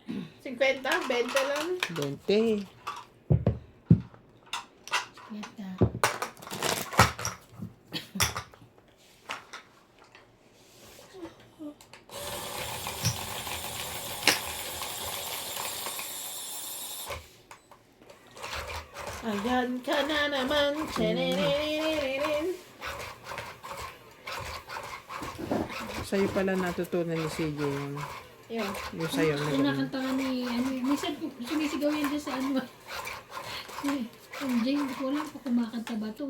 50? 20 lang. 20. Yata. Ayan ka na naman. Chenenenenenen. Sa'yo pala natutunan ni CJ yun. Yun. Yung sa'yo. na ganun. Kinakanta ka ni, minsan sumisigaw yan dyan sa ano. Yung Jay, hindi ko alam kung kumakanta ba ito.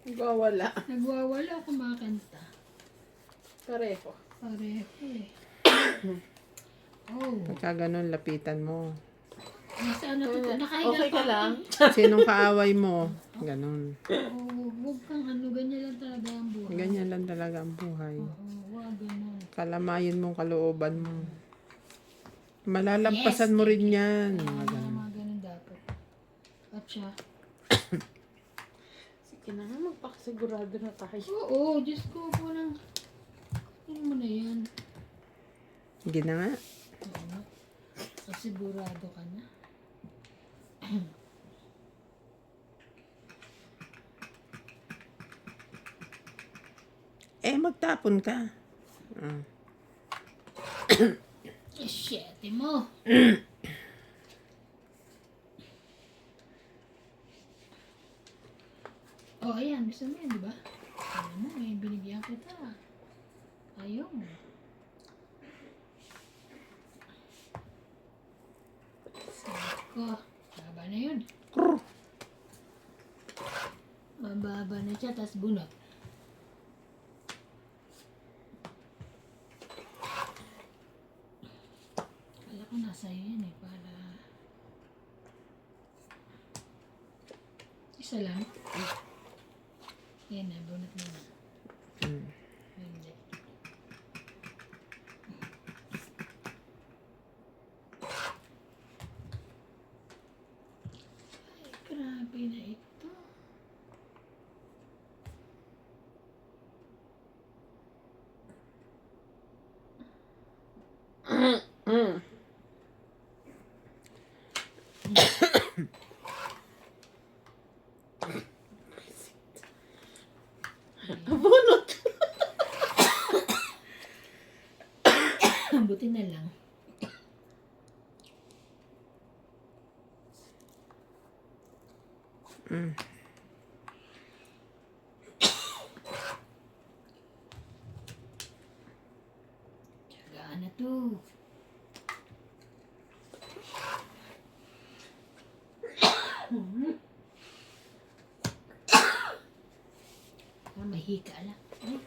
Gawala. Nagwawala o kumakanta. Pareho. Pareho eh. Oh. Pagka ganun, lapitan mo. Nasa ano to? Nakahiga Okay ka pa lang? Sinong kaaway mo? Ganun. Oo, huwag kang ano, ganyan lang talaga ang buhay. Ganyan lang talaga ang buhay. Oo, huwag ganun. Kalamayin mong kalooban mo. Malalampasan mo rin yan. Mga ganun. Mga ganun dapat. At siya, Sige na nga, magpakasigurado na tayo. oo, Diyos ko po lang. Ano mo na yan? Sige na nga. Oo. Kasigurado ka na. Magtapon ka. Ah. Shit, mo. Oh, ayan. Gusto mo yan, di ba? Alam mo, may binigyan kita. Ayaw mo. Sabi ko, baba na yun. Mababa na siya, tas bunot. Kala ko nasa yan eh, para... Isa lang. Yan na, bunot mo na. Mm. Hindi. Ay, grabe na ito. Bunot! Buti na lang. Mm. Tsagaan na to. Mahika lang. Ay.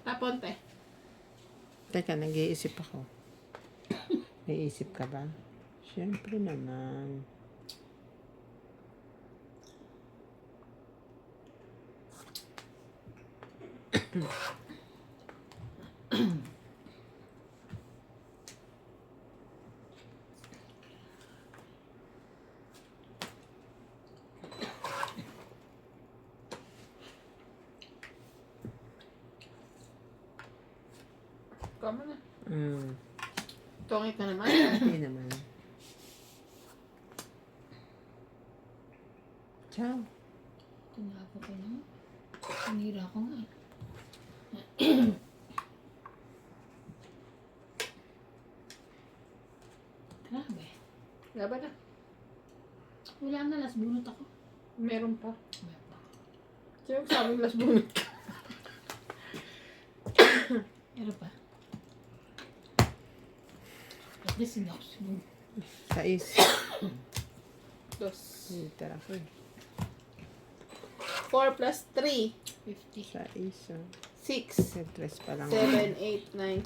Tapon, te. Teka, nag-iisip ako. May isip ka ba? Siyempre naman. Kama na. Mm. Tungi ka naman. Hindi naman. Ciao. Tinako ko na. Sinira ko nga. Grabe. Laban na. Wala na, last bunot ako. Meron pa. May pa. Sino sabing last bunot ka? Meron pa. At least hindi ako sunod. Sais. Dos. Liter ako eh. 4 plus 3. 50. Sais. 6. May tres pa lang. 7, 8, 9,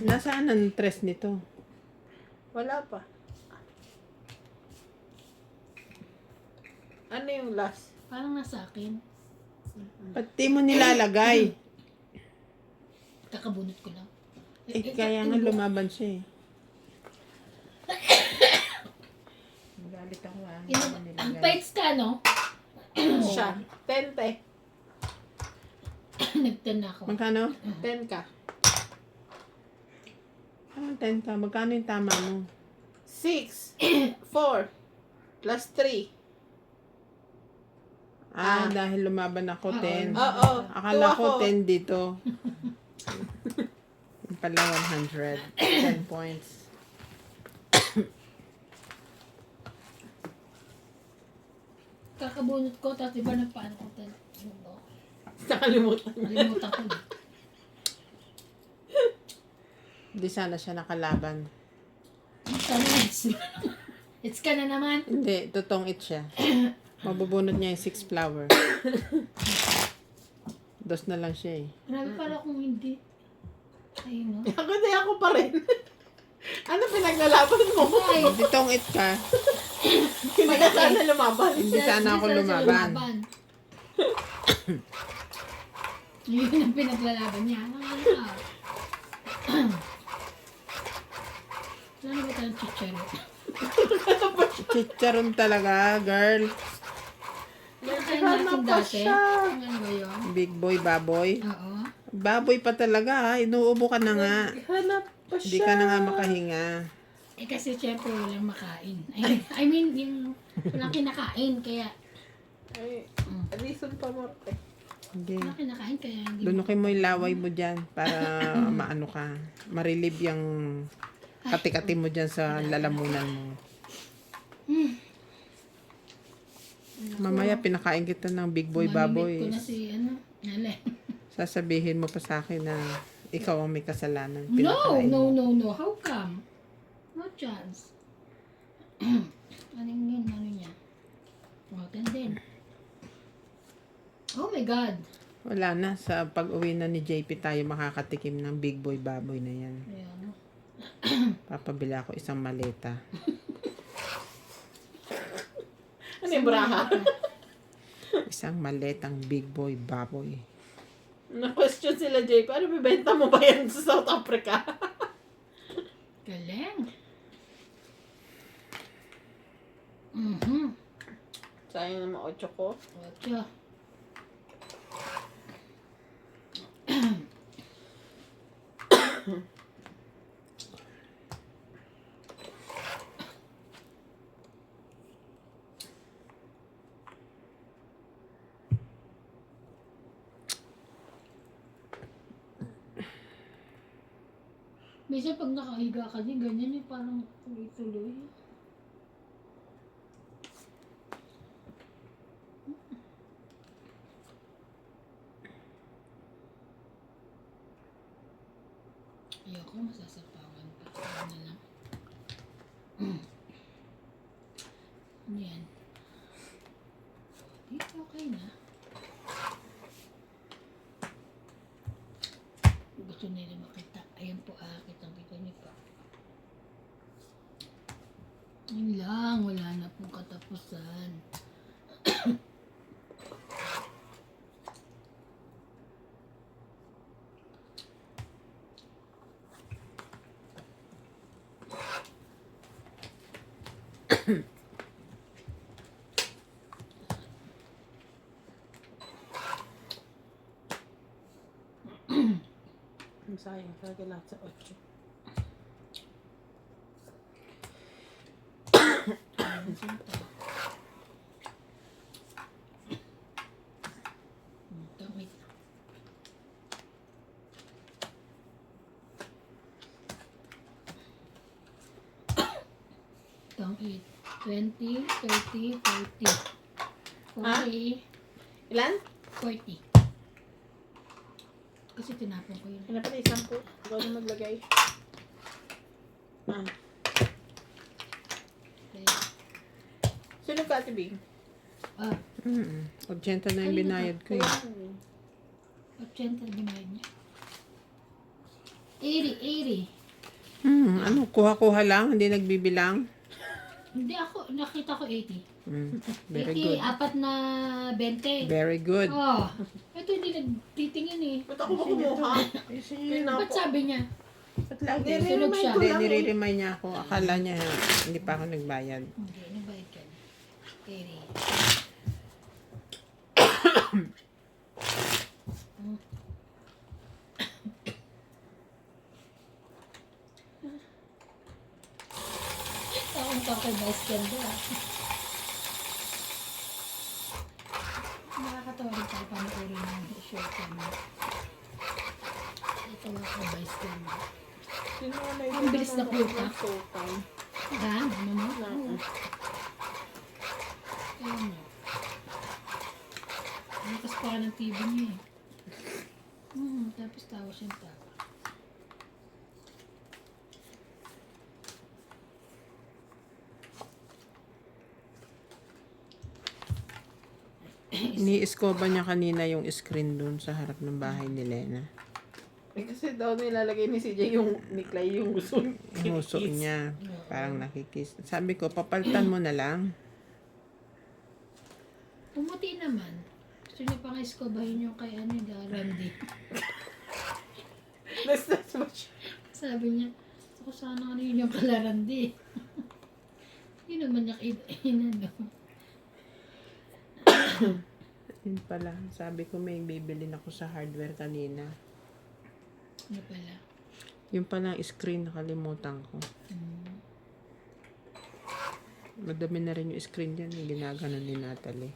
10. Nasaan ang tres nito? Wala pa. Ano yung last? Parang nasa akin. Ba't di mo nilalagay? Kakabunot ko lang. kaya nga lumaban siya eh. Magalit ako ah. Ang fights ka, no? Siya. 10 te. Nag-10 ako. Magkano? 10 ka. Ah, 10 ka. Magkano yung tama mo? 6. 4. Plus 3. Dahil lumaban ako, 10. Oo. Akala ko Two ako. 10 dito. Yung pala 100. 10 points. Kakabunot ko, tapos iba nagpaano ko. Nakalimutan. Nalimutan ko. Hindi sana siya nakalaban. Sana it's ka na naman. Hindi, totoong it siya. Mabubunot niya yung 6 flower. Dos na lang siya eh. Grabe pala kung hindi. Ayun, no? Ako pa rin. Ano pinaglalaban mo? Ay, Hindi tong it ka. Hindi ka sana lumaban. Hindi sana ako lumaban. Yun ang pinaglalaban niya. Ano ka? Ano ba tayong chichero? Chicharon talaga, girl. Nakain natin pa dati. siya. Ano ba yun? Big boy, baboy. Oo. Baboy pa talaga ha. Inuubo ka na nga. Hanap pa siya. Hindi ka na nga makahinga. Eh kasi syempre walang makain. I mean, yung walang kinakain. Kaya, Ay, reason pa mo. Hindi. walang kinakain. Kaya hindi mo. Lunukin mo yung laway mo dyan para maano ka. Marilib yung kati-kati mo dyan sa lalamunan mo. Mamaya pinakain kita ng big boy, baboy. Mamimit ko na si, Nale. Sasabihin mo pa sa akin na ikaw ang may kasalanan. No, Pinakain mo. no. How come? No chance. Ano yun? Ano niya? Oh, din. Oh my God. Wala na. Sa pag-uwi na ni JP tayo makakatikim ng big boy, baboy na yan. Ayan. Papabili ako isang maleta. Ano yung braha? Isang maletang big boy, baboy. Na-question sila, Jay. Paano bibenta mo ba yan sa South Africa? Galing. Mhm. Sayang naman 8 ko. Ocho. Minsan pag nakahiga ka din, ganyan yung parang tuloy-tuloy. Ayoko, masasapawan pa. Ano na lang. Ano yan? Dito okay na. Gusto nila makita. Ayan po, kitang-kita niyo pa. Yun lang, wala na pong katapusan. Ang sayang talaga lahat sa 8. Wait. Itong 8, 20, 30, 40. 40, Ilan? 40. Kasi tinapon ko yun. Ano pa na 10? Ikaw na maglagay. Okay. Sino ka, Ate Bing? 80 na yung binayad ko eh. 80 binayad niya. 80. Ano, kuha-kuha lang, hindi nagbibilang. Hindi ako, nakita ko 80. Very 80, good. apat na 20. Very good. Oh, ito hindi nagtitingin eh. Ba't ako ba kumuha? Ba't sabi niya? Ba't lagi? Sunog siya. Hindi, nire-remind niya ako. Akala niya hindi pa ako nagbayad. Hindi, nabayad ka na. Keri. Taong-taong kay Vice Ganda. Nakakatawa rin tayo panoorin ng short kami. Ito lang kay Vice Ganda. Ang bilis na kuta. Ha? Ano mo? Oo. Ayun mo. Lakas pa ng TV niya eh. Tapos tawa siyang tawa. Ni-escoba niya kanina yung screen dun sa harap ng bahay ni Lena. Eh, kasi daw nilalagay ni CJ yung ni Clay yung gusto. Yung huso niya. Parang nakikis. Sabi ko, papalitan mo na lang. Pumuti naman. Gusto niya pang escobahin yung kay ano, Randy. That's much. Sabi niya, gusto ko sana ano yun yung kala Randy. Yun naman niya inano. Yun pala. Sabi ko may bibilin ako sa hardware kanina. Ano pala? Yung palang screen nakalimutan ko. Madami na rin yung screen yan. Yung ginaganon ni Natalie.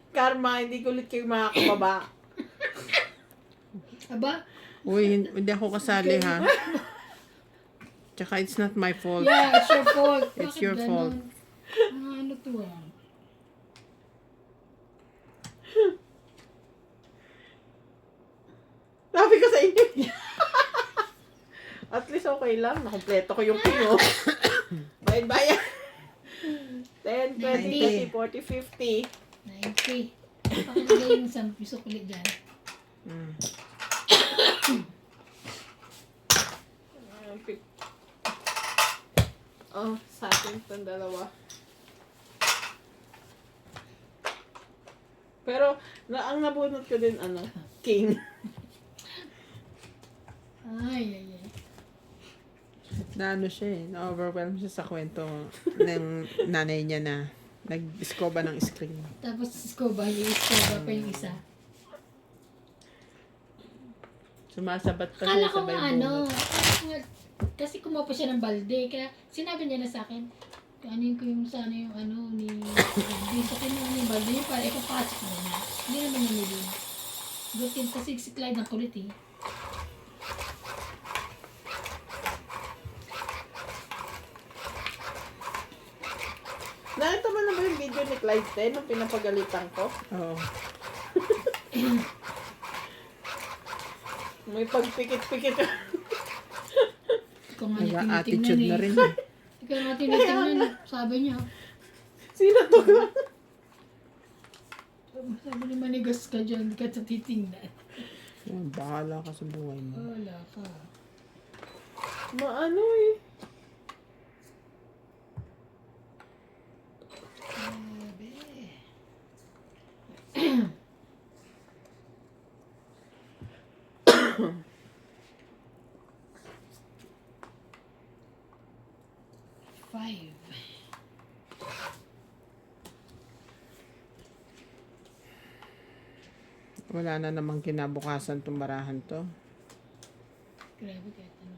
Karma, hindi ko ulit kayo makakababa. Aba? Uy, hindi ako kasali ha. Tsaka it's not my fault. Yeah, it's your fault. It's Bakit your ganon? fault. Ano to ah? Sabi ko sa inyo. At least okay lang. Nakompleto ko yung pingo. Bayad. 10, 20, 30, 40, 50. 90. Pakilagay yung 10 piso kulit dyan. Mm. Oh, sa atin itong dalawa. Pero, ang nabunot ko din, king. Ay, ay, ay. Na ano siya eh. Na-overwhelm siya sa kwento ng nanay niya na nag-escoba ng screen. Tapos scoba, yung scoba pa yung isa. Sumasabat pa Akala siya ko sabay nga bunot. kasi kumuha pa siya ng balde, kaya sinabi niya na sa akin, kanin ko yung sana yung ni Randy, sa kinuha niya yung balde niya para ipapasok na niya. Hindi naman niya nilin. Butin kasi si Clyde ng kulit eh. Nakita mo na ba yung video ni Clyde 10 nung pinapagalitan ko? Oo. May pagpikit-pikit. Ikaw nga niya Nag-attitude na tinitingnan rin eh. eh. Ikaw nga tinitingnan, sabi niya. Sino to? Sabi ni manigas ka dyan, hindi ka sa titingnan. Yan, bahala ka sa buhay mo. Wala ka. Maano eh. Sabi. Five. Wala na namang kinabukasan itong barahan to. Grabe kahit ano.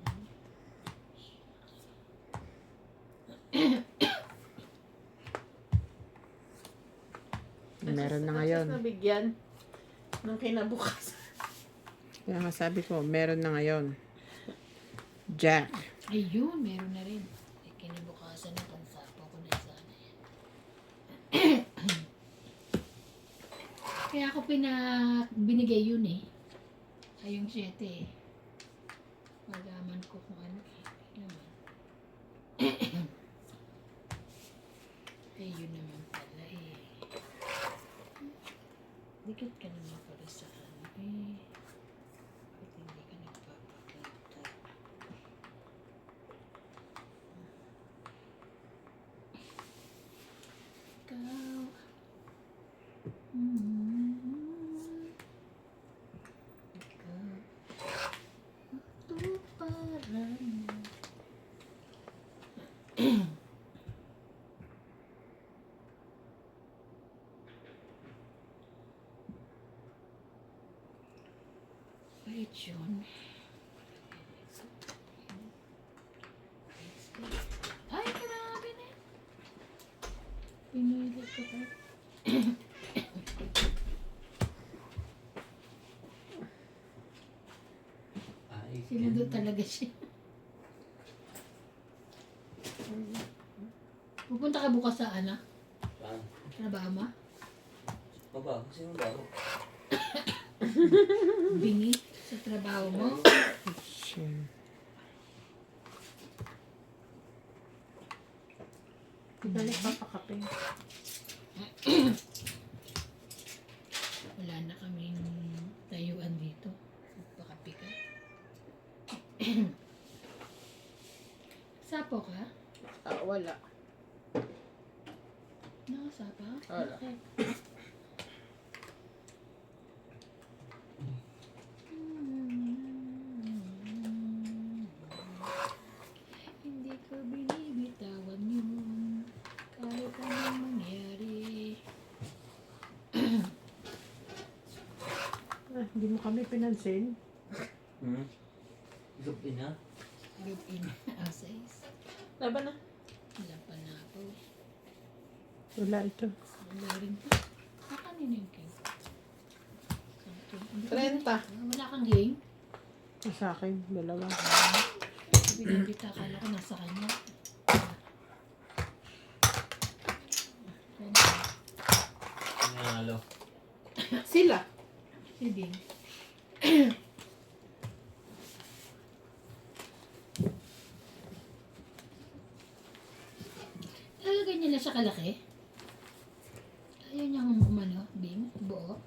Meron na At ngayon. least nabigyan nung kinabukas. Kaya nga sabi ko, meron na ngayon. Jack. Ayun, meron na rin. Eh, kinabukasan na pansapo ko na sana yan. Kaya ako binigay yun eh. Ay, yung 7 eh. Malaman ko kung ano eh. Naman. Ayun naman pala eh. Dikit ka naman pala sa ano eh. Ba't hindi ka nagpapakita? Ikaw. Wait, yun. Ay, grabe na. Pinilit ko pa. Ay, Sinunod talaga siya. Pupunta ka bukas sa ano? Saan? Trabaho mo? Baba, kasi mabaho. Bingi sa trabaho mo? Shit. Hindi ka nagpapakape. Wala na kaming tayuan dito. Pakapi ka. Sapo ka? Wala. Nakasapa? Wala. Bakit? Hindi ko binibitawan yun. Kahit anong mangyari. Hindi mo kami pinansin. Hmm? Lupin ha? Look in. Asais. Laban na. Wala pa na ako. Wala ito. Wala rin pa. Kanina yung cake. Something. 30. Wala kang game? Sa akin, dalawa. Binibita, akala ko nasa kanya. Nanalo. Sila. Si Bing. Lalagay niya lang siya kalaki? Ayaw niya umano, Bing? Buo?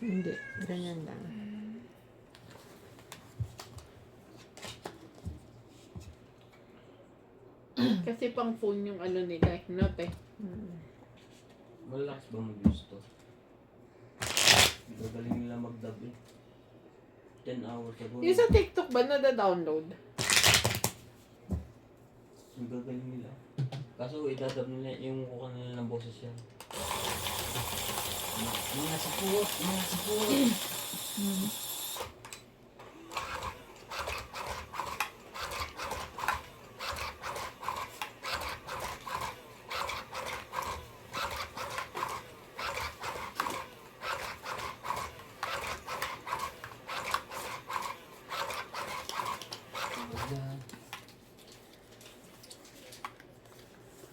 Hindi, ganyan lang. Kasi pang phone yung ano nila. Note eh. Malakas ba mag-use to? Gagaling nila mag-dub eh. 10 hours ago. Yung sa TikTok ba nada-download? Ang gagaling nila. Kaso idadab nila yung kuka nila ng boses yan. Mga sapot! Mga sapot! Hmm.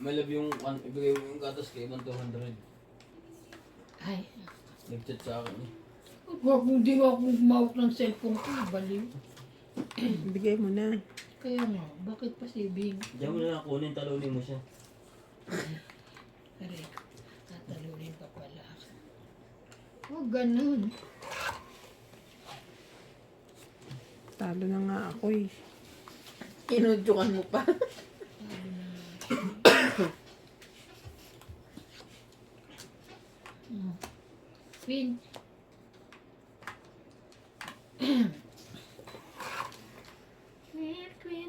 Malab yung ibigay mo yung gatas kay Ivan 200. Ay. Nag-chat sa akin eh. Huwag hindi nga akong humawak ng cellphone ko. Baliw. Bigay mo na. Kaya nga, bakit pa si Bing? Diyan mo na lang kunin, talunin mo siya. Correct. Tatalunin pa pala ako. Huwag ganun. Talo na nga ako eh. Inudyukan mo pa. Sabi na nga. Queen.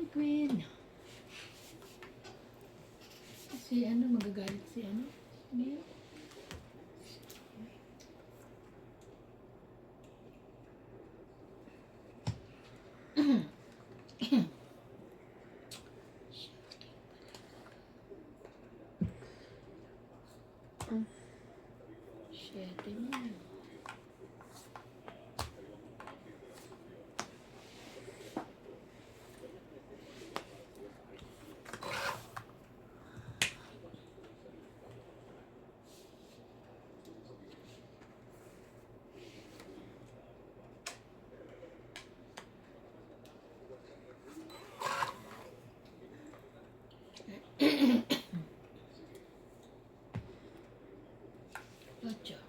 Queen. Si ano, magagalit si ano? Ano yun? Siyete na. Ocho.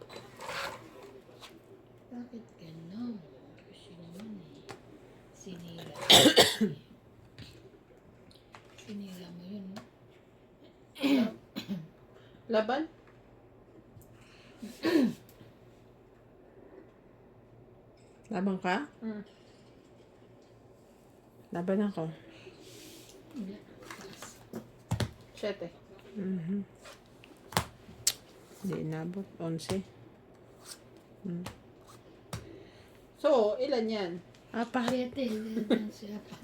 Bakit gano'n? Kasi naman eh. Sinira. Sinira mo yun, no? Laban? Laban ka? Mm. Laban ako. Wala. 7. Mhm. Hindi inabot. 11. So, ilan yan? Apat. Siyete. Siya pa.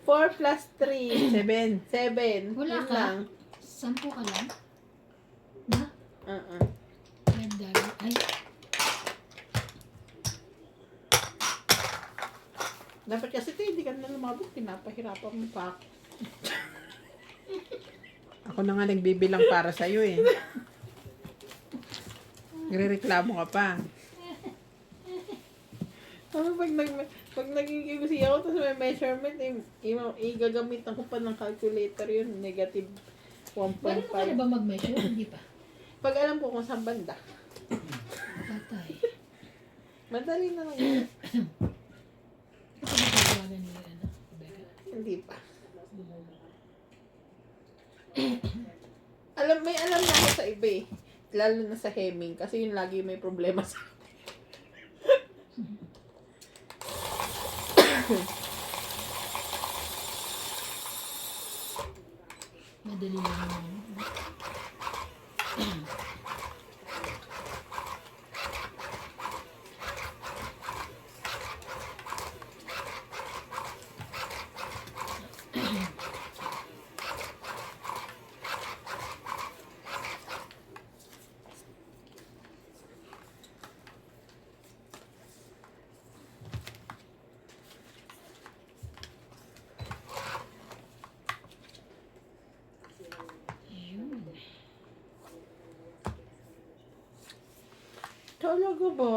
4 plus 3. 7. 7. Wala Yun ka? lang. 10 ka lang? Na? Ganda. Ay, Dapat kasi ito, hindi ka na lumabot. Pinapahirapan mo pa ako. Ako na nga nagbibilang para sa'yo eh. Nagrereklamo ka pa. Pag naging QC ako, tapos may measurement, igagamitan ko pa ng calculator yun, negative pwede mo ka na 1.5. ba mag-measure? Hindi pa. Pag alam ko kung saan banda, Patay. madali na lang yun. Kapag nagagawa nila, ano? Becca. Hindi pa. May alam na ako sa iba eh. Lalo na sa hemming, kasi yun lagi may problema sa Madali lang naman. Yun. Talaga ba?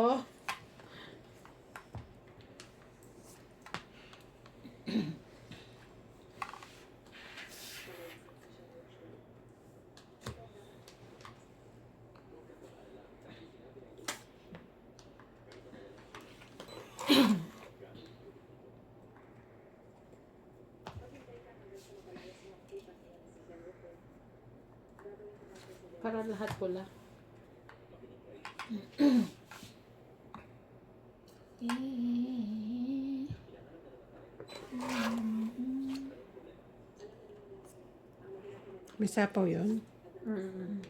Para lahat pula. May sapaw yun. Mm.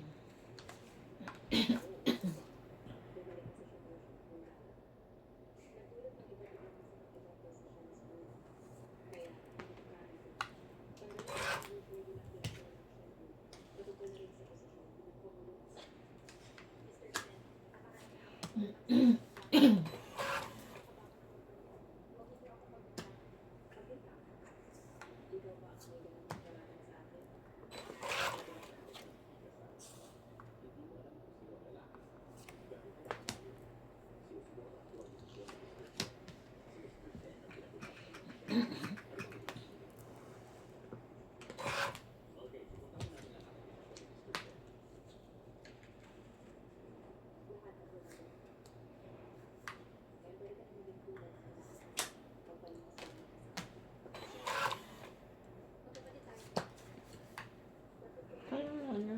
Ano?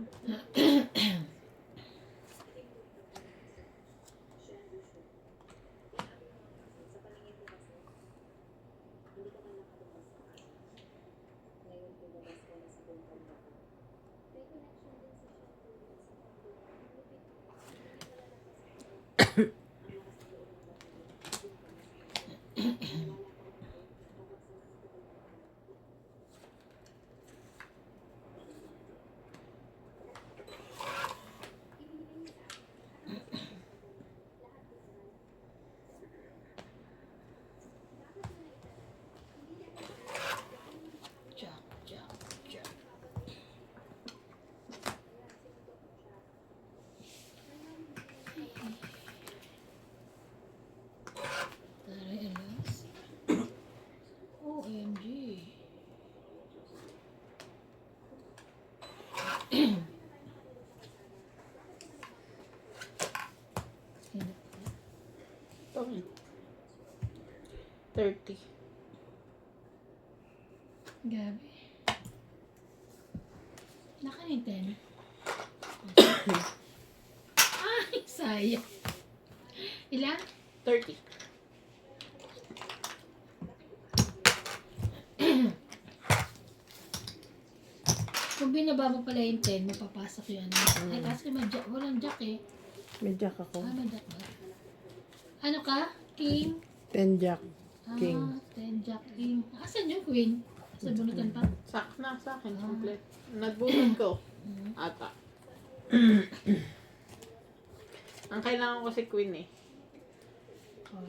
Jack, Jack, Jack. Taray, alas. OMG. Hindi. Ito. 30. Gabi. Nakaninten. Ay, sayang. Ilan? 30. Pag binaba mo pala yung 10, mapapasok yung ano. Ay, kasi walang jack eh. May jack ako. May jack ba? Ano ka? King? 10 jack. King. 10 jack king. Asan yung queen? Sa bunutan pa? Sak na sa akin, complete. Nagbunod ko. Ata. Ang kailangan ko si Queen eh. Oh.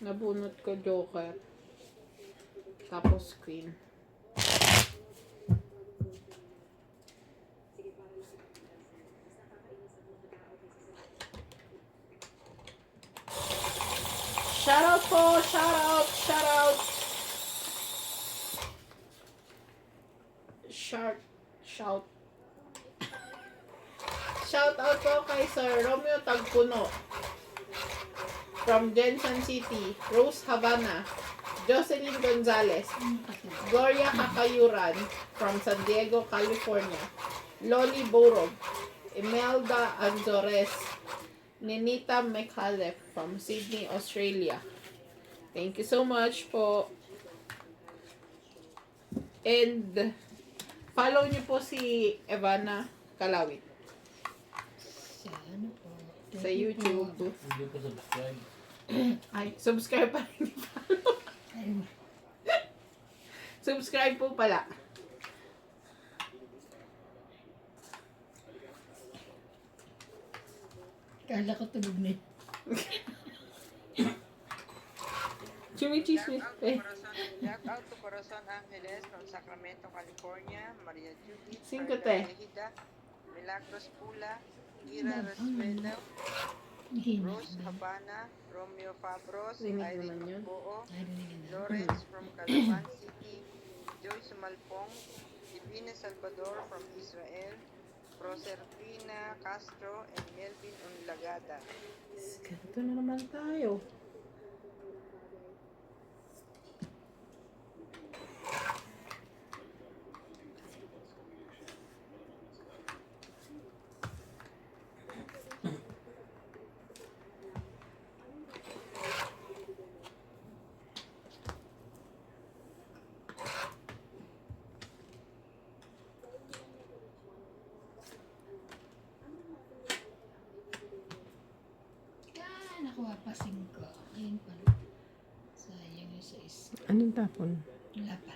Nabunot ko Joker. Tapos Queen. Shoutout po! Shoutout! Shoutout! Shout. Shoutout po kay Sir Romeo Tagpuno. From Jensen City. Rose Havana. Jocelyn Gonzalez. Gloria Kakayuran. From San Diego, California. Loli Borog. Imelda Anzores. Ninita McAuliffe from Sydney, Australia. Thank you so much po. And follow niyo po si Evana Kalawit Sa ano po? sa YouTube. Hindi ko subscribe. Ay, subscribe pa rin. Ay, Subscribe po pala. kala ko tulog na yun. Chumichismis. Eh, Shout out to Corazon Angeles from Sacramento, California, Maria Judith, Cinco Maria te. Ejida, Milagros Pula, Ira Resmedo, Hina. Rose Habana, Romeo Fabros, Rinig Irene naman yun. Boo, Ay, narinig na. Lawrence from Calapan City, Joy Sumalpong, Divina Salvador from Israel, Proserpina Castro, and Melvin Unlagada. ganito na naman tayo. Nakuha pa 5. Ayun pala. Sayang yung sa isa. Anong tapon? Wala pa.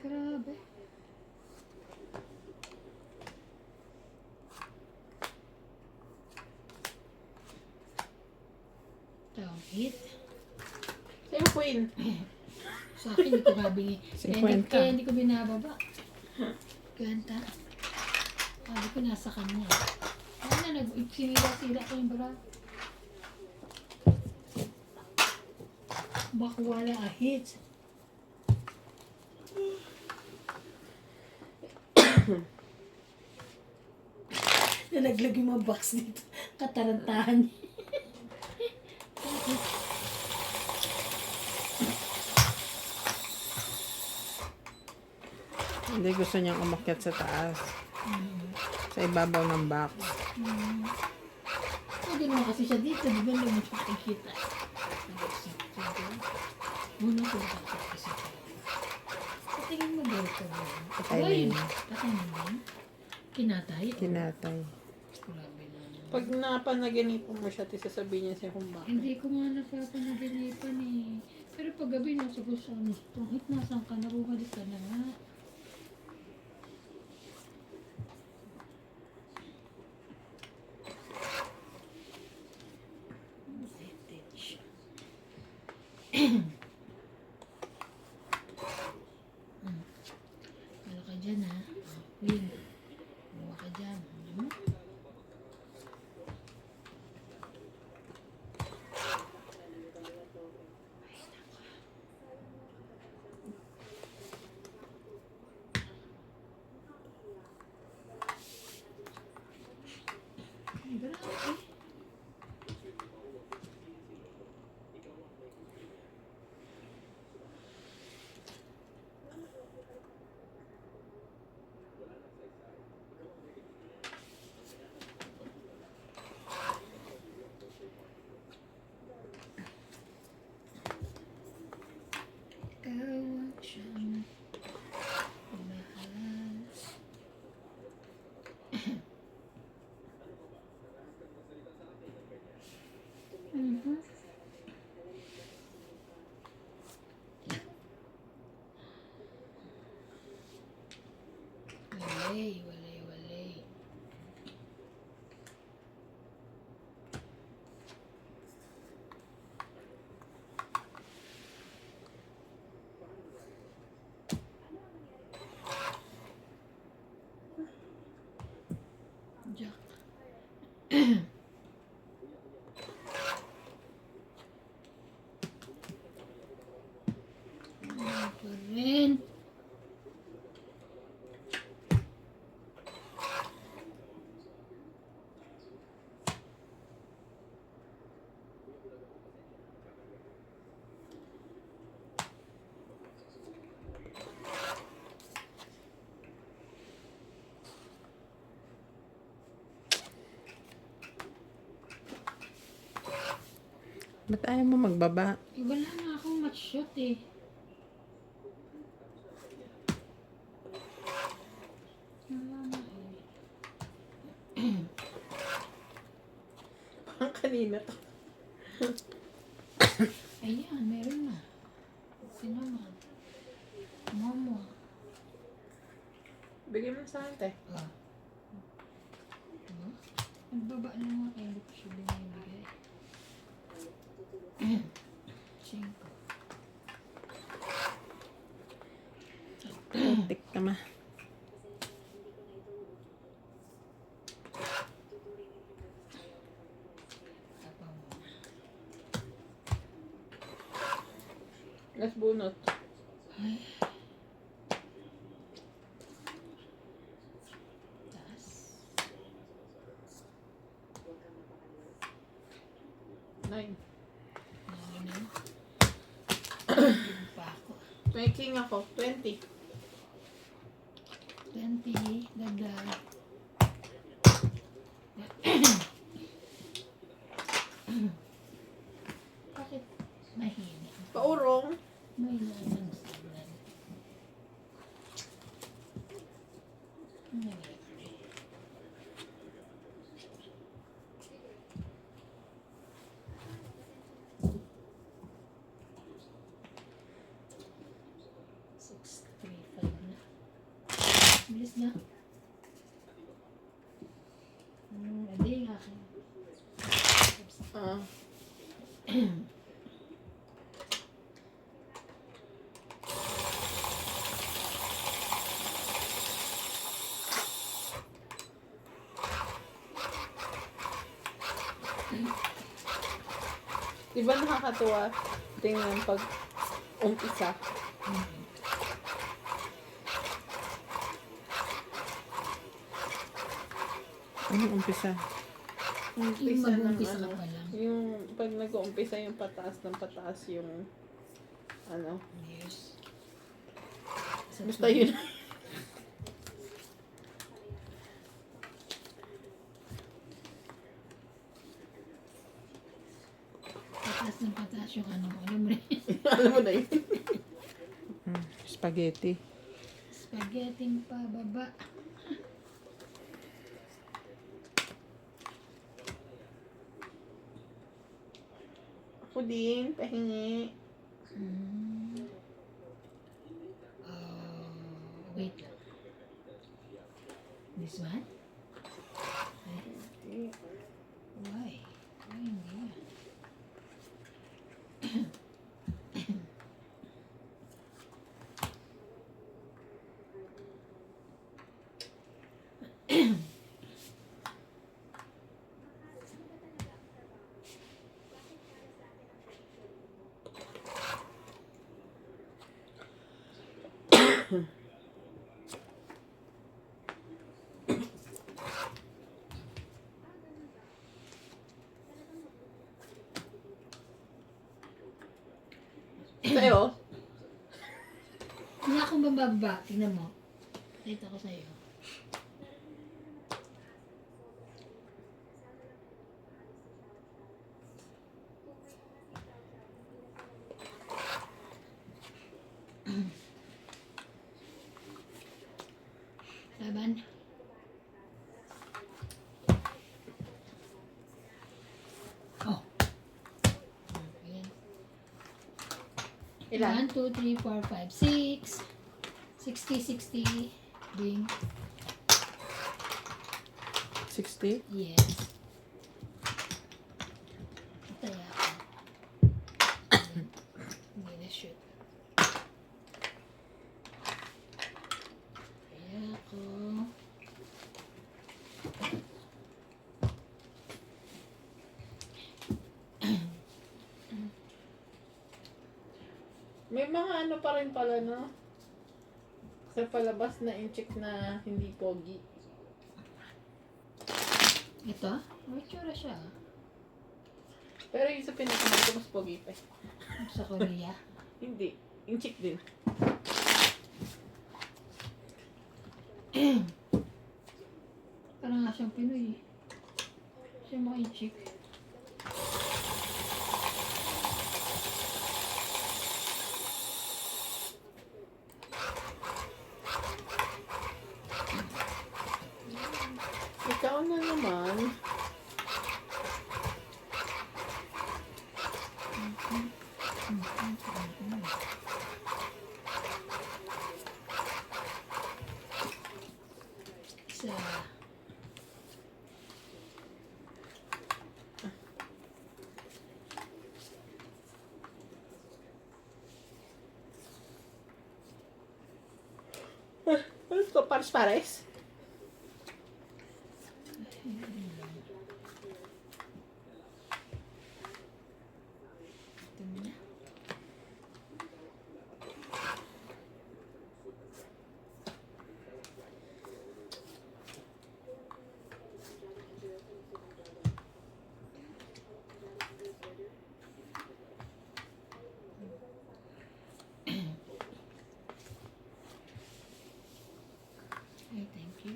Grabe. Hit. Sa'yo, Queen. Sa akin, hindi ko kabingi. 50. Kaya hindi ko binababa. Ganta. Sabi ko, nasa kanya. Ano na, sinira-sira ko yung bra. Baka wala a hit. Nalaglag yung mga box dito. Katarantahan niya. Hindi gusto niyang umakyat sa taas. Sa ibabaw ng box. Pwede naman kasi siya dito, di ba? Hindi mo siya makikita. Muna ko kasi. Patingin mo daw ito. Ayun. Patingin mo. Kinatay. Kinatay. Grabe na. Pag napanaginipan mo siya, sasabihin niya siya kung bakit. Hindi ko nga napapanaginipan eh. Pero pag gabi nasa gusto ko nito, kahit nasan ka na, bumalik ka na nga. Wala ka dyan ha. Win. Wala ka dyan. Grabe. Ikaw siyang mahal. Mhm. Walay, walay, walay. Jack. Ano pa rin? Ba't ayaw mo magbaba? Eh, wala na akong match shot eh. Wala na eh. Ang kanina to. Ayan, meron na. Okay naman. Mama. Bigyan mo sa akin, te. Ah. Diba? Nagbaba na nga kaya hindi ko siya binibigay. 5. Tik ka ma. Tapaw mo. Last bunot. Ay. Taas. 9. Ano na? Pa ako. May king ako. 20. 20. Dagdag. Bakit mahina? Paurong. May laman sa ulan. Ano nangyari? Six, 3, 5 na. Bilis na. Hindi akin. Ah. Diba nakakatuwa tingnan pag umpisa? Anong umpisa? Yung Umpisa ng mag-umpisa ano. ka pa lang. Yung pag nag-uumpisa yung pataas ng pataas yung ano. Yes. Basta yun. Doon pataas yung ano, alam mo rin. Alam mo na yun. Spaghetti. Spaghetti pa baba. Ako din, pahingi. Wait lang. This one? Ay, why? Why hindi? Sa'yo? Wala akong bababa. Tingnan mo. Dito ko sa'yo. Laban. Oh. Ayan. Ilan? 1, 2, 3, 4, 5, 6. 60, 60. Ding. 60? Yes. Ito yan. Hindi na shoot. Kaya ako. May mga ano pa rin pala, no? Sa palabas na incheck na hindi pogi. Ito? May tsura siya. Pero yung sa pinakamal ko, mas pogi pa. Sa Korea. Hindi. Incheck din. Parang nga siyang Pinoy. Siya mga i-chick. Ikaw na naman. Isa. Ano ito? Pares-pares? Ito na. Okay, thank you.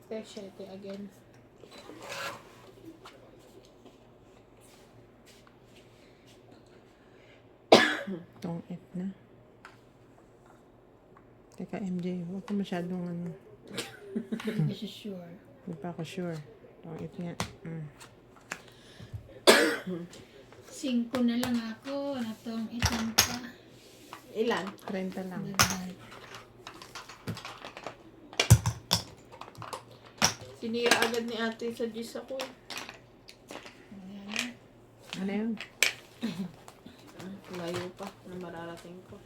Specialty again. Tong it na. Teka, MJ, huwag ka masyadong ano. Hindi ko siya sure. Hindi pa ako sure. Tong it nga. 5 na lang ako. Natong itong pa. Ilan? 30 lang. Dagdag. Sinira agad ni ate sa gis ako. Ayan. Ano yun? Layo pa na mararating ko.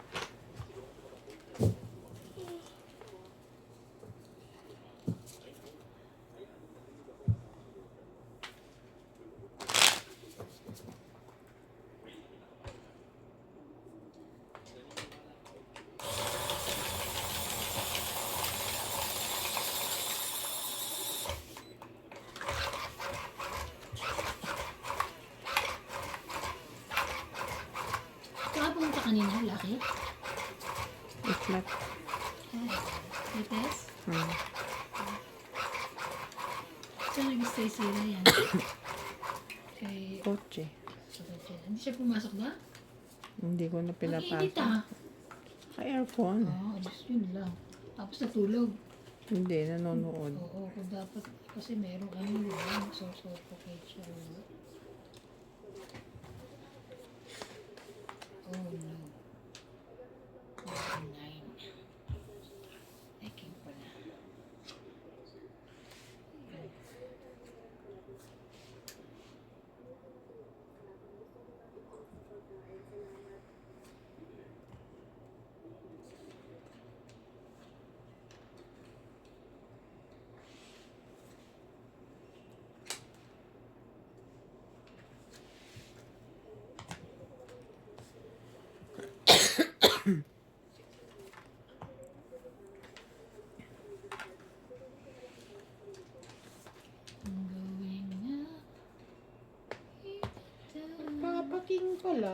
kanina, laki. Flat. Ites. Hmm. Saan nag-stay sila yan? Kay... Kotse. Hindi siya pumasok ba? Hindi ko na Ang init pinapasok. ah. Ka-aircon. Just yun lang. Tapos natulog. Hindi, nanonood. Oo, kung dapat, kasi merong ano yun, suffocate siya. Oh no. Oh, 9. Checking pala. Going up. Papaking pala.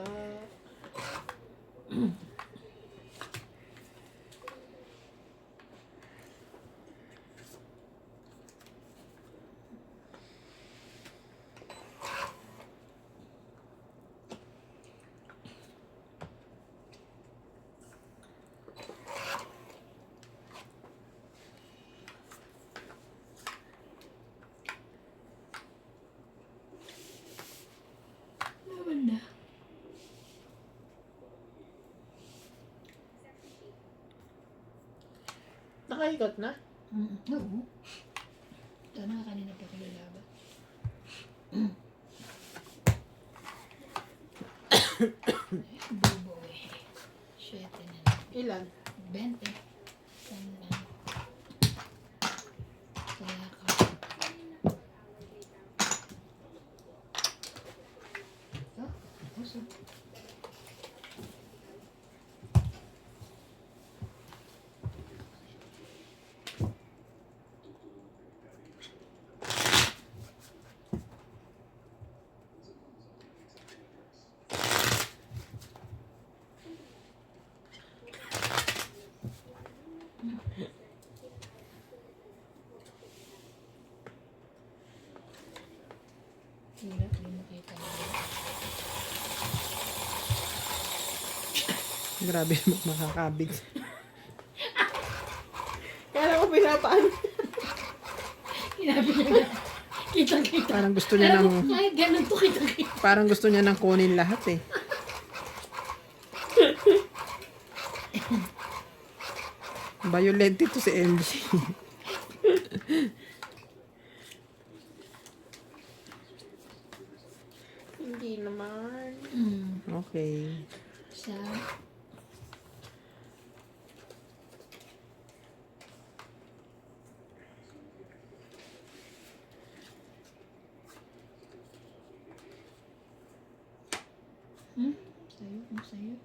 Naman na. Nakaikot na? Oo. Ito na kanina pa kilalaban. Bobo eh. 7 na lang. Ilan? 20. Saan lang. Kaya ka. Oh, puso. Hirap din makita mo. Grabe naman makakabig. Kaya ko pinapaan. Hinabi niya na. Kitang-kita. Parang gusto niya Alam mo, ng kahit ganun to kitang-kita. parang gusto niya nang kunin lahat eh. Violent ito si MJ. Hindi naman. Okay. Sa Sa'yo, kung sa'yo.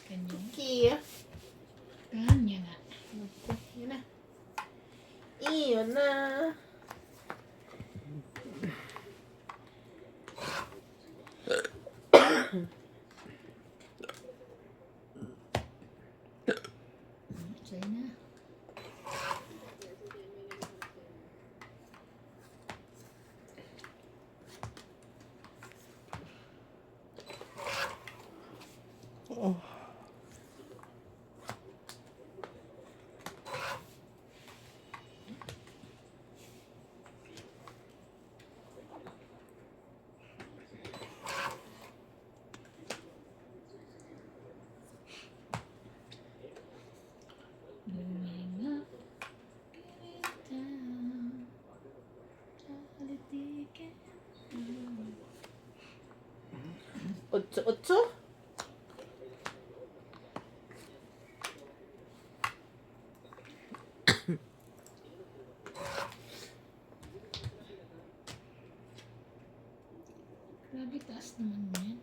Kanya. Kia. Kanya nga. Yun na. Iyon na. Sa'yo na. Oh. Going up, getting down. Reality can Utso-utso. Grabe, taas naman yan.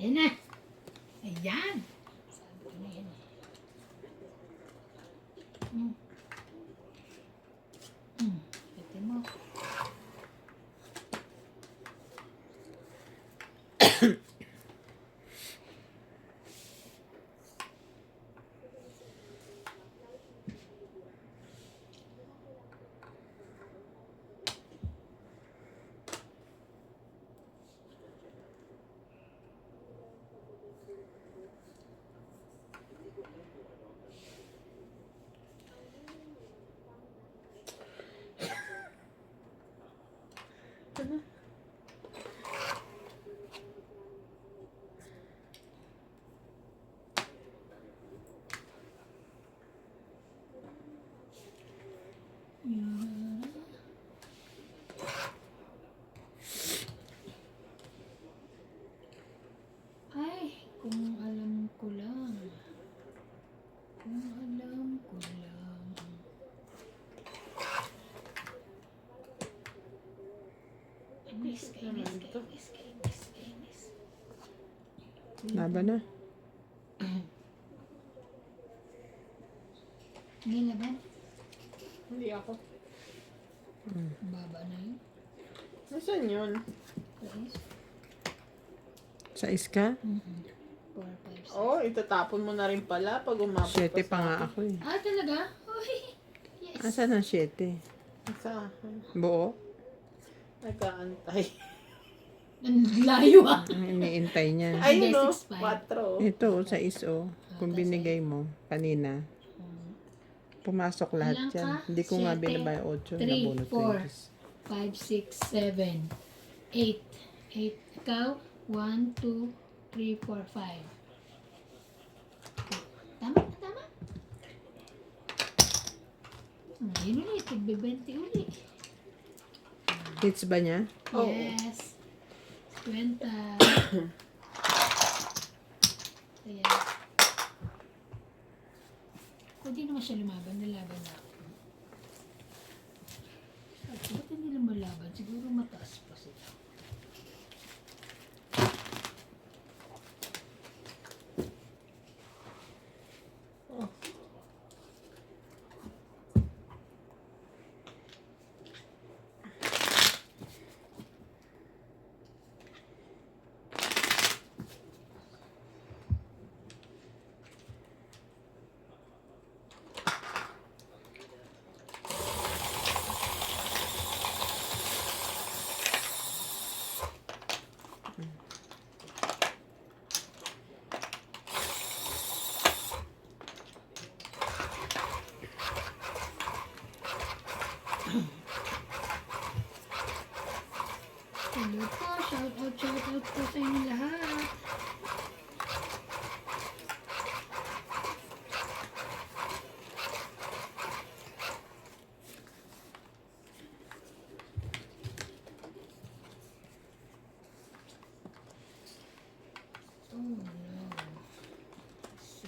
Ayan na. Ayan. Sabi ko na yan. Pwede mo. Ay, kung alam ko lang. Kung alam ko lang. Kainis, kainis, kainis, kainis, kainis. Laban na. Hindi laban. Hindi ako. Baba na yun. Nasaan yun? Kainis. Sa iska? 4, 5, 6. Oh, itatapon mo na rin pala pag umabot 7 pa sa nga akin. ako eh. Ah, talaga? Uy. Yes. Asan ang 7? Sa akin. Buo? Nag-aantay. Ang layo ah. Ang iniintay niya. Ayun Hindi, o, 6'5". 4. Ito, sa iso. Kung binigay mo kanina. Pumasok lahat Ilan yan. ka? Hindi ko nga 7, binabay 8. 3, Nabunot 4, 5, 6, 7, 8. 8. Ikaw? 1, 2, 3, 4, 5. Tama na, tama. Ngayon ulit, tigbe-20 ulit. Hits ba niya? Oo. Yes. 50. Ayan. Kung di naman siya lumaban, nalaban na ako. Ba't hindi nila malaban? Siguro mataas pa sila. Hello po, shout out po sa inyo lahat. Oh no. Isa.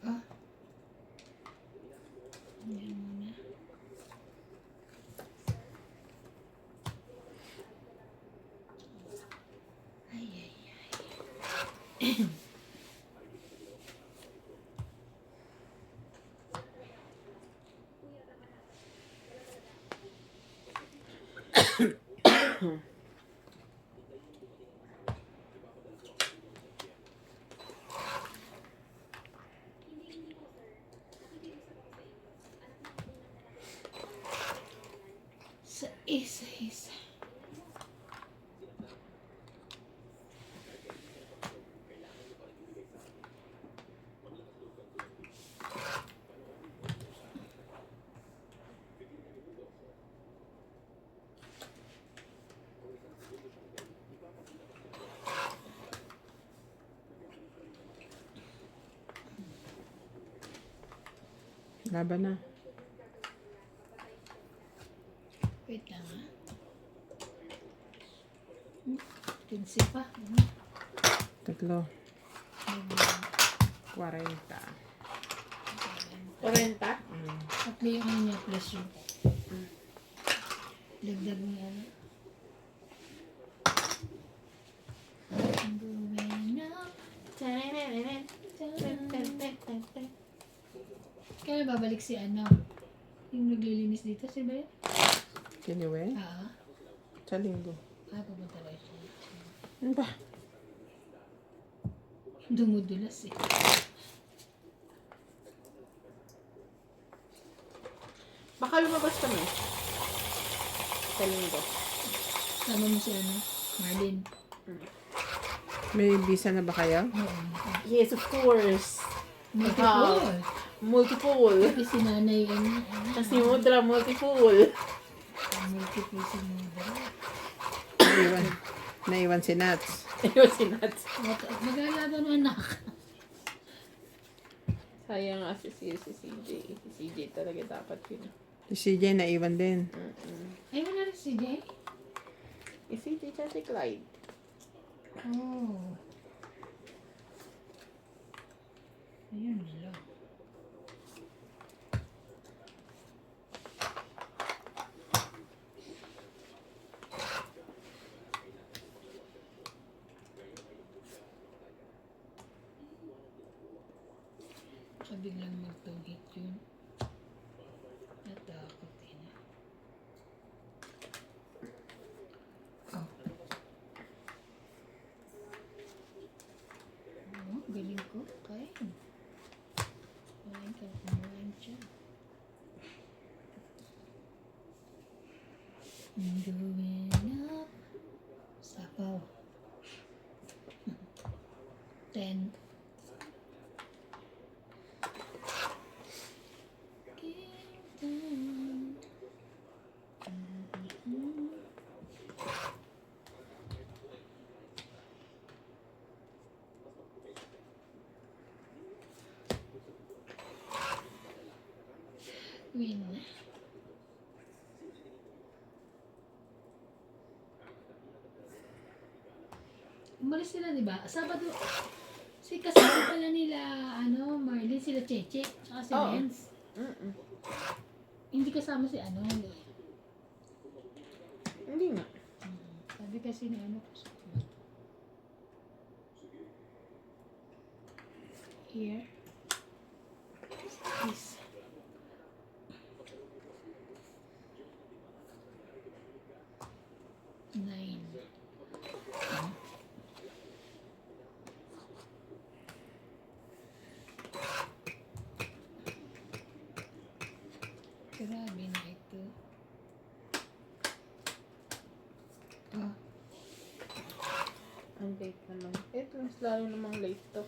Ah. Yan muna. Ay, ay, ay. Sa isa. Laban na. Wait lang ha. 15 pa. Ano? Tatlo. 40. 40? Tatlo yung ano niya plus yung dagdag niya ano. Kaya babalik si ano, yung naglilinis dito, si ba yun? Anyway, sa linggo. Pupunta ba siya? Ano ba? Dumudulas eh. Baka lumabas kami. Sa linggo. Sama mo si ano, Marlene. May visa na ba kayo? Oo. Yes, of course. Multiple. Multiple. Kasi si nanay, Kasi mudra, multiple. multiple si mother. Naiwan si Nats. Ayun si Nats. Mag-alaga ng anak. Sayang nga si CJ. Si CJ talaga dapat yun. Si CJ naiwan din. Ay, wala rin si Jay? Si CJ siya si Clyde. Oh. Ayun lang. Baka biglang magtunghit yun. Natakot din. Oh. Oh, galing ko. Kain. Kain ka. Kumain siya. Going up. Sapaw. 10. Win. Umalis sila, di ba? Sabado. Si kasama pala nila, Marlene, sila Cheche, tsaka si Oo. Renz. Hindi kasama si Hindi nga. sabi kasi ni here. This. Nine. Grabe na ito. Ang late naman. Ito, mas lalo namang late to.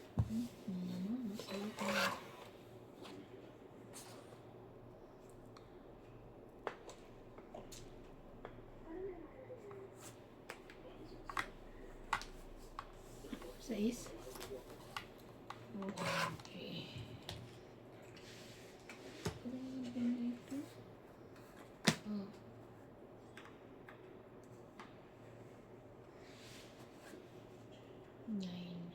Masaya ka na. Sais? Okay. Grabe na ito. Oh. Nine.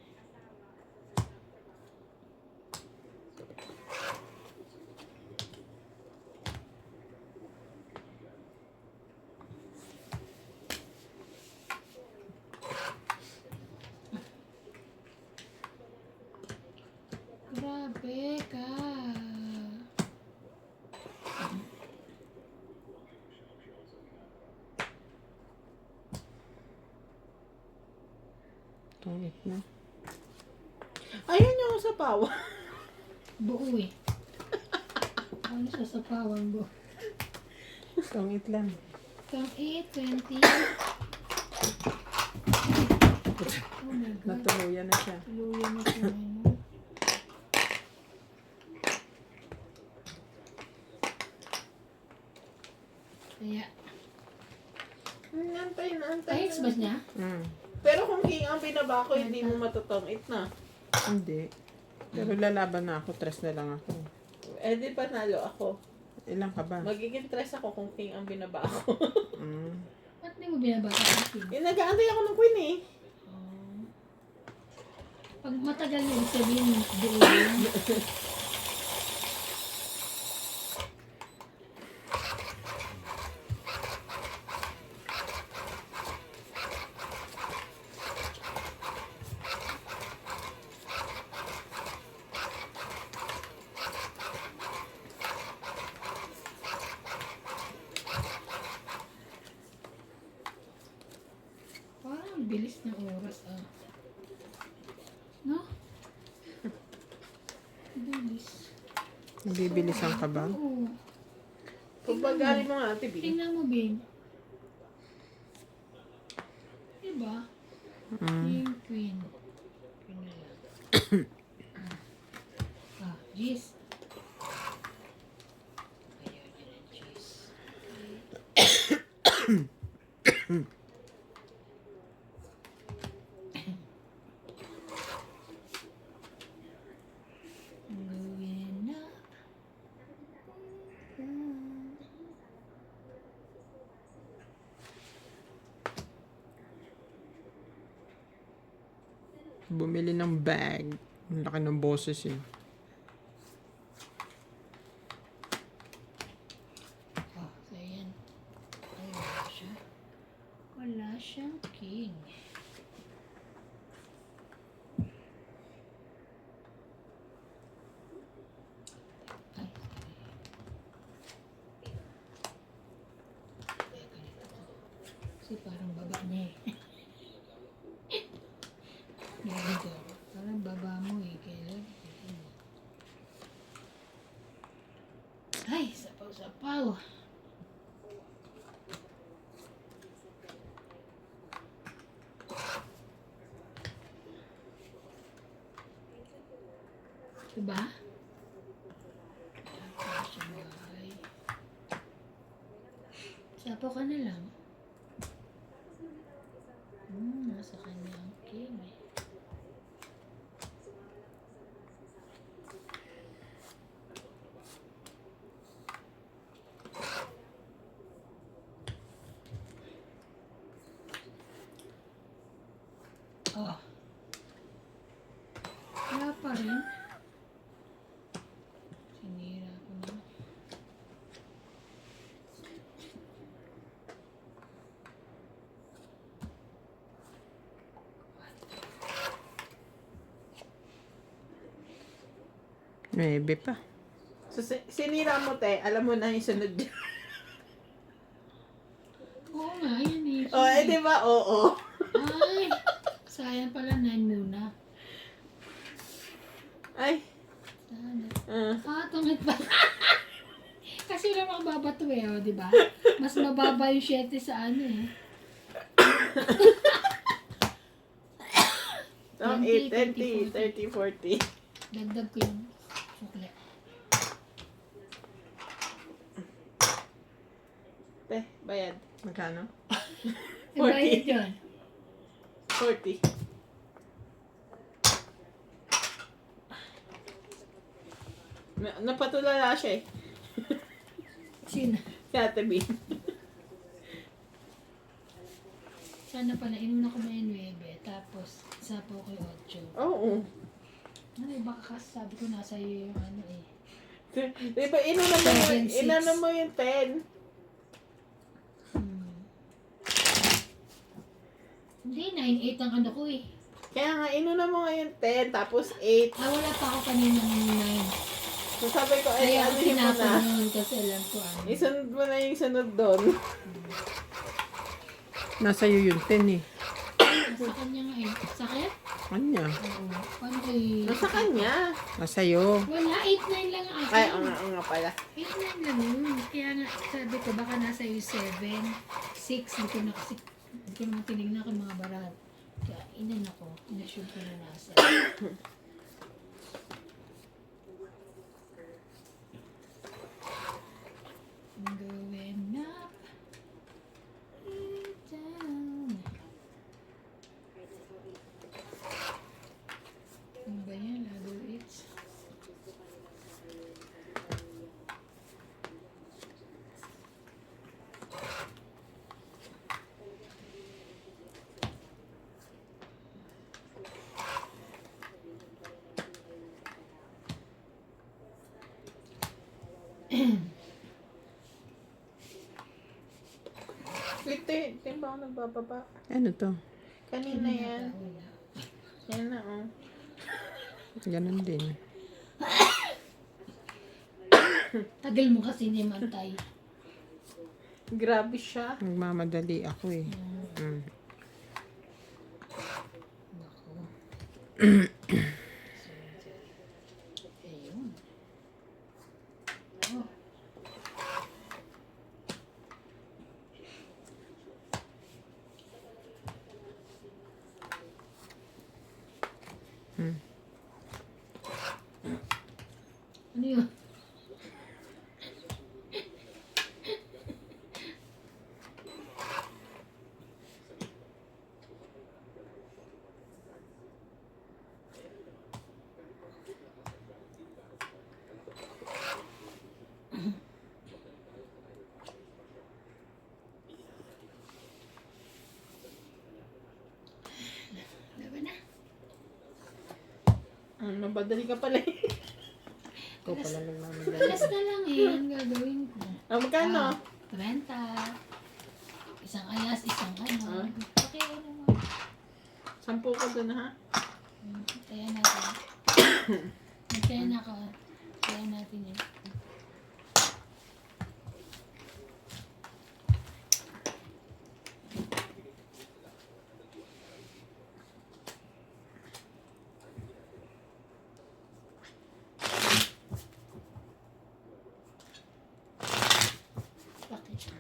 Grabe ka. Tungit na. Ayun yung sa pawa. Buo eh. Ano siya sa pawang buo? Tungit lang. From 8, 20. Oh my God. Natuluyan na siya. Luya na siya. Kaya, Antay na. kahit ba niya? Pero kung king ang binaba ko, hindi mo matutungit na. Hindi. Pero lalaban na ako. 3 na lang ako. Eh, di panalo ako. Ilang ka ba? Magiging 3 ako kung king ang binaba ko. Ba't di mo binabasa sa akin? Nag-aantay ako ng queen eh. Pag matagal na ibig sabihin, buo yun. ng oras, ah. No? Bilis. Nabibilisan ka ba? Oo. Pagbagarin mo nga, Ate B. Tingnan mo, Ben. Diba? Mm. Yung queen. Queen na lang. Jeez. Ayaw niya ng cheese. Going up. Bumili ng bag. Ang laki ng boses eh. Oh, so yan. Ay, wala siya. Wala siyang king. Ay, ay, ganito ko. Kasi parang baba niya eh. Ganito. Parang baba mo eh. Kailan? Ay, sapaw-sapaw. Diba? Sapaw ka na lang. Nasa kanya ang king eh. Oh. Wala pa rin. Sinira ko na. Maybe pa. So, sinira mo, te. Alam mo na yung sunod. Oo nga, yan eh. Oh, eh, di ba? Oo. Ay, sayang pala 9 muna. Ay. Sana. Tungit pa. Kasi wala makababato eh, oh, di ba? Mas mababa yung 7 sa ano eh. 8, 20, 20, 30, 40. Dagdag ko yung sukle. Te, bayad. Magkano? Ibayad yun. 40. Napatulala siya eh. Sino? Si Ate B. Sana pala, inuna ko na yung 9, tapos isa po ko yung 8. Oo. Ano eh, baka kasi sabi ko nasa iyo yung ano eh. Di ba, Seven, six. inano mo yung 10. Hindi, 9-8 ang ano ko eh. Kaya nga, inuna mo nga yung 10, tapos 8. Wala pa ako kanina ng 9. So sabi ko, ay, Kaya ano ako yun mo tinapon na. yun kasi alam ko ano. Isunod mo na yung sunod doon. Nasa iyo yung 10 eh. Sa kanya nga eh. Sakit? Kanya. Oo. Paano kayo? Nasa kanya. Nasa iyo. Wala, 8-9 lang ang akin. Ay, oo nga pala. 8-9 lang yun. Kaya nga, sabi ko, baka nasa iyo 7, 6. Hindi ko na kasi, hindi ko naman tinignan kay mga barat. Kaya inan ako. Inassume ko na nasa. Going up and down. Ano ba yan? Lago it's. Ito ba ako nagbababa? Ano to? Kanina yan. Yan na, oh. Ganun din. Tagal mo kasi ni Mantay. Grabe siya. Nagmamadali ako eh. Mm. Ayun. Oh. Hmm. Ano yun? Laban na. Mabadali ka pala eh. Ikaw pala lang namin. Alas na lang eh. Ang gagawin ko. Magkano? 30. Isang alas, isang ano. Ah. Okay, ano mo. 10 ka dun ha? Kaya natin. Kaya na ako. Kaya natin yun. Bakit?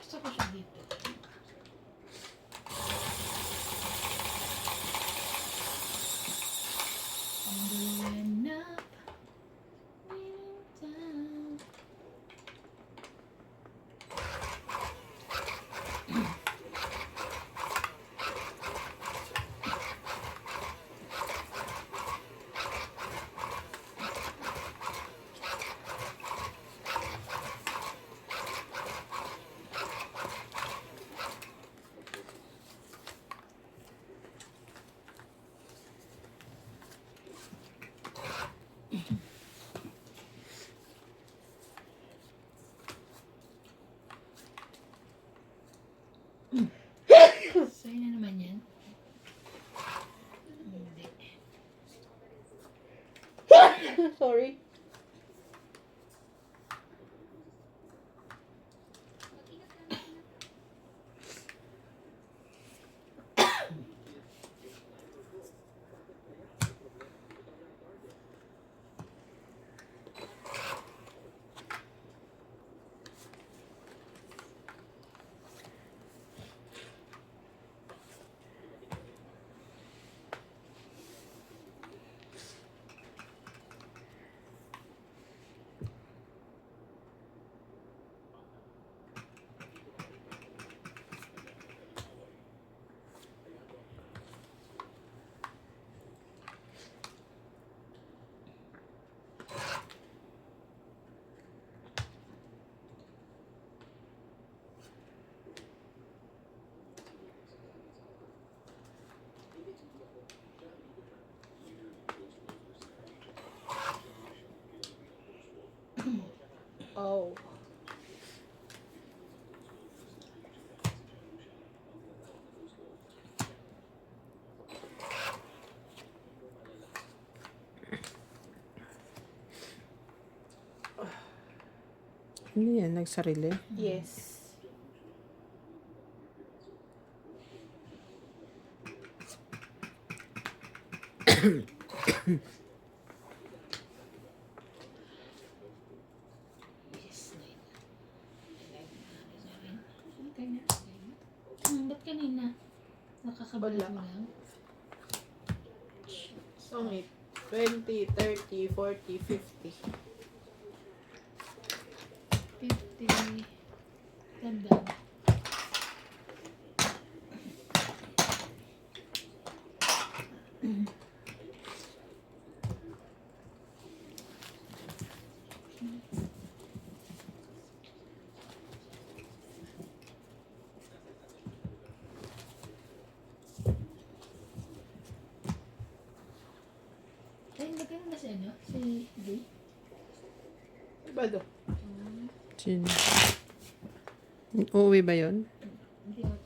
Gusto ko siya dito. I'm going up, down. Sa'yo na naman yan. Hindi. Sorry. Oh. Ano yan? Nagsarili? Yes. Yes, okay na. Ba't kanina? Nakakabala mo lang? Songit. 20, 30, 40, 50. 50. Tandaan. Ay, magkano na si ano? Si Gay? Iba do. Sino? Uuwi ba yun? Hindi ako.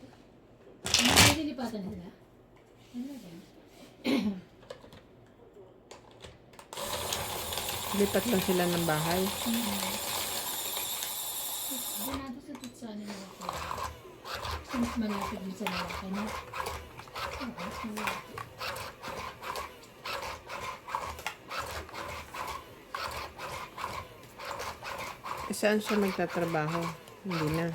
Hindi nilipatan na sila? Ano ba? Lipat lang sila ng bahay. Doon natin sa tutsa nila ako. Mas malapit din sa lalaki, no? Oo, mas malapit. Saan siya magtatrabaho? Hindi na.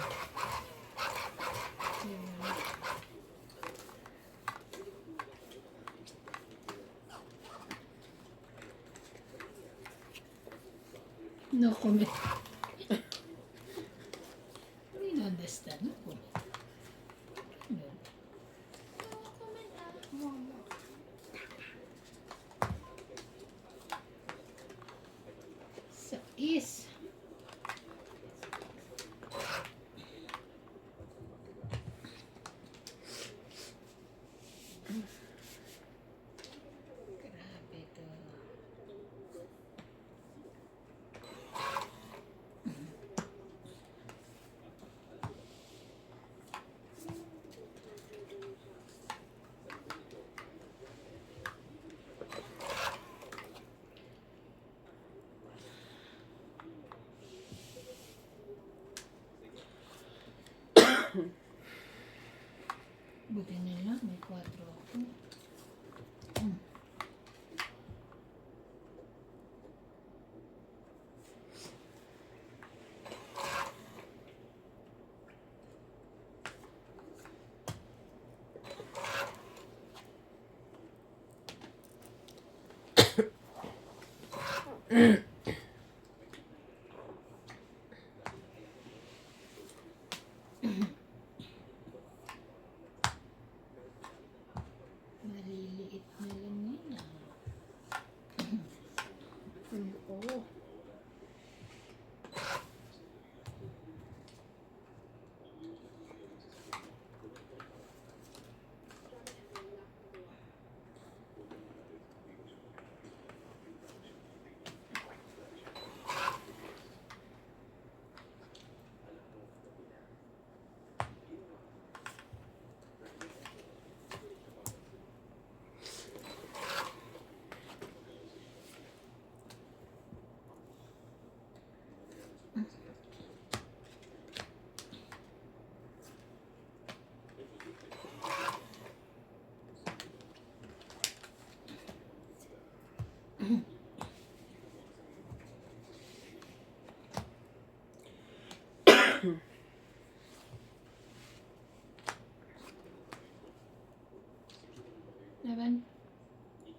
No comment. I don't understand. No comment. No. No comment ah. Sa is. Grabe to. Buti na lang, may 4 ako. Maliliit na lang yun ah. Oo. Laban?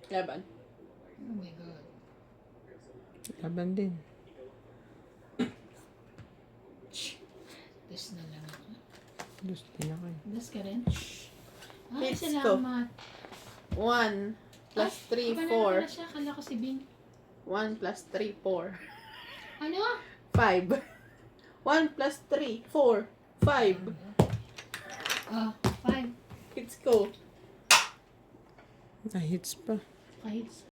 Laban. Oh my God. Laban din. Das na lang ako. Gusto din ako. Das ka rin? Ay, Let's salamat. 1 plus 3, Iba na 4. pala siya. Kala ko si Bing. 1 plus 3, 4. Ano? 5. 1 plus 3, 4. 5. Ah, 5. Let's go. Ah, hits pa. Kahit